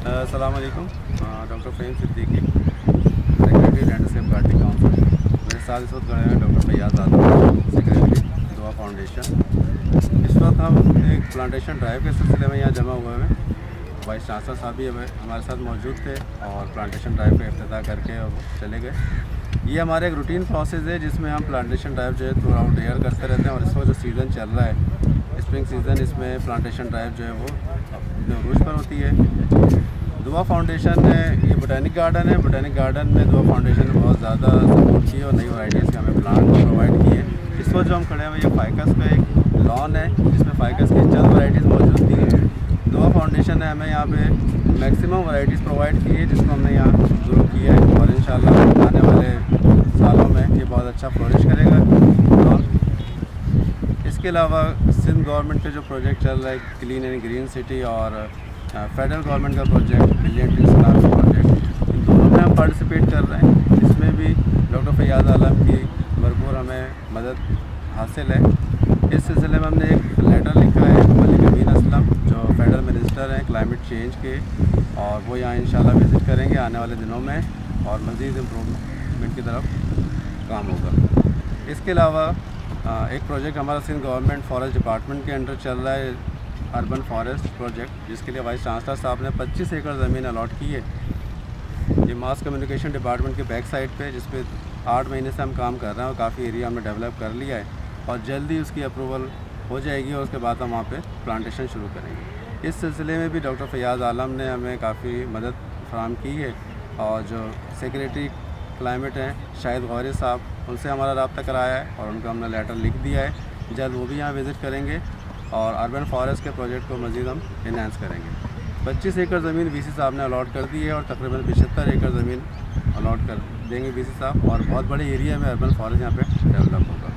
अस्सलाम वालेकुम। Doctor Faheem Siddiqui, secretary landscape gardening council. मेरे साथ इस वक्त खड़े हैं doctor Faiyaz Alam, secretary Dua foundation. इस वक्त हम एक प्लांटेशन ड्राइव के सिलसिले में यहाँ जमा हुए हैं। वाइस चांसलर साहब भी हमारे साथ मौजूद थे और प्लांटेशन ड्राइव का इफ्तिताह करके और चले गए। ये हमारा एक रूटीन प्रोसेस है जिसमें हम प्लांटेशन ड्राइव जो है थ्रू आउट ईयर करते रहते हैं। और इस वक्त जो सीज़न चल रहा है, स्प्रिंग सीज़न, इसमें प्लांटेशन ड्राइव जो है वो अपने उरूज पर होती है। दुआ फाउंडेशन ये बोटेनिक गार्डन है। बोटेनिक गार्डन में दुआ फाउंडेशन ने बहुत ज़्यादा सपोर्ट की और नई वैराइटीज़ के हमें प्लांट प्रोवाइड किए। इस वक्त जो हम खड़े हैं ये फाइकस का एक लॉन है जिसमें फाइकस की चंद वैराइटीज़ मौजूद थी। दुआ फाउंडेशन ने हमें यहाँ पे मैक्सिमम वैराइटीज़ प्रोवाइड की है जिसको हमने यहाँ ग्रो किया है और इंशाल्लाह आने वाले सालों में ये बहुत अच्छा फ्लोरिश करेगा लॉन। इसके अलावा सिंध गवर्नमेंट के जो प्रोजेक्ट चल रहा है क्लीन एंड ग्रीन सिटी और फेडरल गवर्नमेंट का प्रोजेक्ट बिलियन ट्रीज का प्रोजेक्ट, इन दोनों में हम पार्टिसिपेट कर रहे हैं। इसमें भी डॉक्टर फैयाज़ आलम की भरपूर हमें मदद हासिल है। इस सिलसिले में हमने एक लेटर लिखा है मलिक अमीन असलम जो फेडरल मिनिस्टर हैं क्लाइमेट चेंज के, और वो यहाँ इंशाल्लाह विज़िट करेंगे आने वाले दिनों में और मज़ीद इम्प्रूवमेंट की तरफ काम होगा। इसके अलावा एक प्रोजेक्ट हमारा सिंध गवर्नमेंट फॉरेस्ट डिपार्टमेंट के अंडर चल रहा है, अर्बन फॉरेस्ट प्रोजेक्ट, जिसके लिए वाइस चांसलर साहब ने 25 एकड़ ज़मीन अलॉट की है। ये मास कम्युनिकेशन डिपार्टमेंट के बैक साइड पे, जिस पे 8 महीने से हम काम कर रहे हैं और काफ़ी एरिया हमने डेवलप कर लिया है और जल्दी उसकी अप्रूवल हो जाएगी और उसके बाद हम वहाँ पे प्लांटेशन शुरू करेंगे। इस सिलसिले में भी डॉक्टर फैयाज़ आलम ने हमें काफ़ी मदद फराहम की है और जो सेक्रेटरी क्लाइमेट हैं शाहिद गौहरी साहब, उनसे हमारा रब्ता कराया है और उनको हमने लेटर लिख दिया है। जल्द वो भी यहाँ विज़िट करेंगे और अर्बन फॉरेस्ट के प्रोजेक्ट को मज़ीद हम इन्हांस करेंगे। 25 एकड़ ज़मीन वीसी साहब ने अलॉट कर दी है और तकरीबन 75 एकड़ ज़मीन अलॉट कर देंगे वीसी साहब, और बहुत बड़े एरिया में अर्बन फॉरेस्ट यहाँ पे डेवलप होगा।